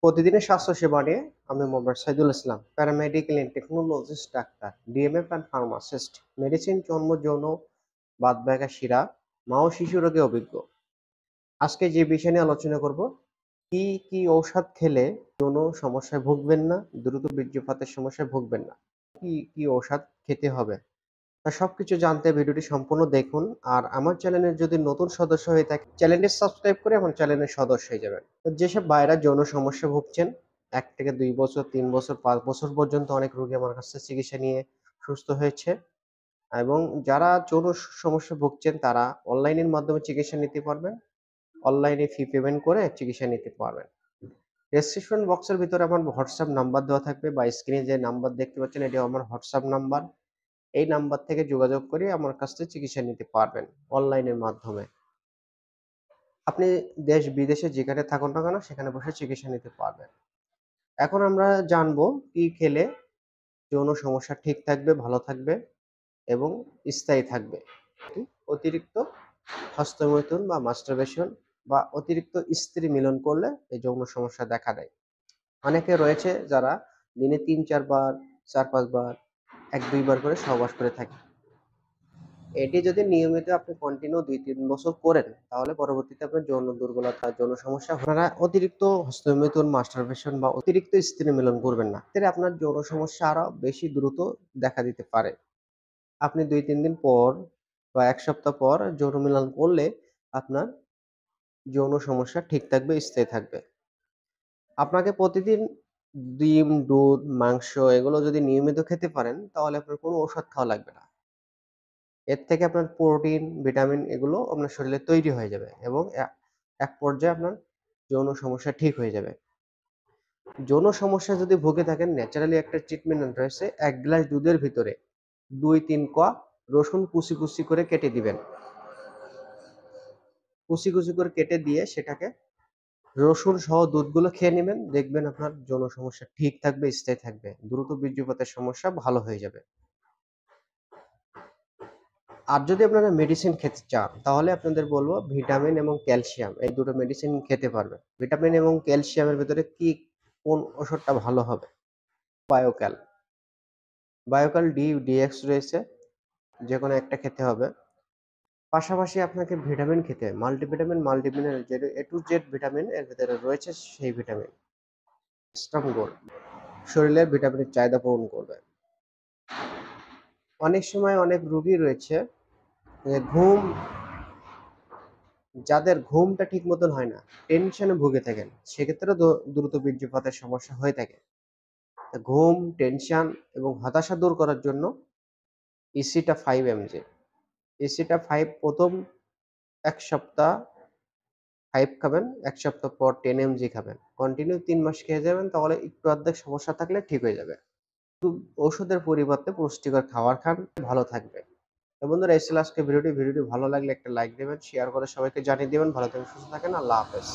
প্রতিদিনের স্বাস্থ্য সেবা নিয়ে আমি Mohammad Saidul Islam, paramedical and technologist doctor, DMF and pharmacist, medicine, চর্ম, যৌন, বাতব্যথা, শিরা, মা ও শিশু রোগে অভিজ্ঞ। আজকে যে বিষয় নিয়ে আলোচনা করব, কি কি ঔষধ খেলে যৌন সমস্যায় ভুগবেন না, দ্রুত বীর্যপাতের সমস্যায় ভুগবেন না, কি কি ঔষধ খেতে হবে, তা সবকিছু জানতে ভিডিওটি সম্পূর্ণ দেখুন। আর আমার চ্যানেলের যদি নতুন সদস্য হয়ে থাকে, চ্যানেলটি সাবস্ক্রাইব করে আমার চ্যানেলের সদস্য হয়ে যাবেন। তো যেসব ভাইরা যৌন সমস্যা ভুগছেন, 1 থেকে 2 বছর, 3 বছর, 5 বছর পর্যন্ত অনেক রোগী আমার কাছে চিকিৎসা নিয়ে সুস্থ হয়েছে। এবং যারা যৌন সমস্যা ভুগছেন তারা অনলাইনের মাধ্যমে চিকিৎসা নিতে পারবেন, অনলাইনে ফি পেমেন্ট করে চিকিৎসা নিতে পারবেন। ডেসক্রিপশন বক্সের ভিতরে আমার হোয়াটসঅ্যাপ নাম্বার দেওয়া থাকবে, বা স্ক্রিনে যে নাম্বার দেখতে পাচ্ছেন এটি আমার হোয়াটসঅ্যাপ নাম্বার। এই নাম্বার থেকে যোগাযোগ করে আমার কাছ থেকে চিকিৎসা নিতে পারবেন অনলাইনের মাধ্যমে। আপনি দেশ বিদেশে যেখানে থাকুন না কেন সেখানে বসে চিকিৎসা নিতে পারবেন। এখন আমরা জানবো কি খেলে যৌন সমস্যা ঠিক থাকবে, ভালো থাকবে এবং স্থায়ী থাকবে। অতিরিক্ত হস্তমৈথুন বা মাস্টারবেশন বা অতিরিক্ত স্ত্রী মিলন করলে এই যৌন সমস্যা দেখা দেয়। অনেকে রয়েছে যারা দিনে 3-4 বার, 4-5 বার, 1-2 বার করে সহবাস করে থাকে। এটি যদি নিয়মিত আপনি কন্টিনিউ 2-3 বছর করেন, তাহলে পরবর্তীতে আপনার যৌন দুর্বলতা, যৌন সমস্যা আপনারা অতিরিক্ত হস্তমৈথুন, মাস্টারবেশন বা অতিরিক্ত স্ত্রী মিলন করবেন না। এতে আপনার যৌন সমস্যা আরো বেশি দ্রুত দেখা দিতে পারে। আপনি 2-3 দিন পর বা 1 সপ্তাহ পর যৌন মিলন করলে আপনার যৌন সমস্যা ঠিক থাকবে, স্থায়ী থাকবে। আপনাকে প্রতিদিন ডিম, দুধ, মাংস এগুলো যদি নিয়মিত খেতে পারেন, তাহলে আপনার কোনো ঔষধ খাওয়া লাগবে না। এর থেকে আপনার প্রোটিন, ভিটামিন এগুলো আপনার শরীরে তৈরি হয়ে যাবে এবং এক পর্যায়ে আপনার যৌন সমস্যা ঠিক হয়ে যাবে। যৌন সমস্যা যদি ভুগে থাকেন, ন্যাচারালি একটা ট্রিটমেন্ট রয়েছে। 1 গ্লাস দুধের ভিতরে 2-3 কোয়া রসুন কুচি, কুচি করে কেটে দিবেন। কুচি, কুচি করে কেটে দিয়ে সেটাকে রসুন সহ দুধগুলো খেয়ে নিবেন। দেখবেন আপনার যৌন সমস্যা ঠিক থাকবে, স্থায়ী থাকবে। দ্রুত বীর্যপাতের সমস্যা ভালো হয়ে যাবে। আর যদি আপনারা মেডিসিন খেতে চান, তাহলে আপনাদের বলবো ভিটামিন এবং ক্যালসিয়াম এই দুটো মেডিসিন খেতে পারবেন। ভিটামিন এবং ক্যালসিয়ামের ভিতরে কোন ওষুধটা ভালো হবে? বায়োক্যাল। বায়োক্যাল ডি, ডিএক্স রয়েছে। যেকোনো একটা খেতে হবে। পাশাপাশি আপনাকে ভিটামিন খেতে হবে। মাল্টিভিটামিন, মাল্টিমিনারেল, যে A to Z ভিটামিন এর ভিতরে রয়েছে সেই ভিটামিন। স্ট্রং গোল্ড শরীরের ভিটামিনের চাহিদা পূরণ করবে। অনেক সময় অনেক রোগী রয়েছে যে যাদের ঘুমটা ঠিক মতন হয় না, টেনশনে ভুগে থাকেন, সেক্ষেত্রে দ্রুত বীর্যপাতের সমস্যা হয়ে থাকে। ঘুম, টেনশন এবং হতাশা দূর করার জন্য ইসিটা 5 mg, ইসিটা 5 প্রথম 1 সপ্তাহ 5 খাবেন, 1 সপ্তাহ পর 10 mg খাবেন। কন্টিনিউ 3 মাস খেয়ে যাবেন, তাহলে একটু অর্ধেক সমস্যা থাকলে ঠিক হয়ে যাবে। ওষুধের পরিবর্তে পুষ্টিকর খাবার খান, ভালো থাকবে। তো বন্ধুরা, এই ছিল আজকে ভিডিওটি ভালো লাগলে একটা লাইক দেবেন, শেয়ার করে সবাইকে জানিয়ে দেবেন। ভালো থাকেন, সুস্থ থাকেন। আল্লাহ হাফেজ।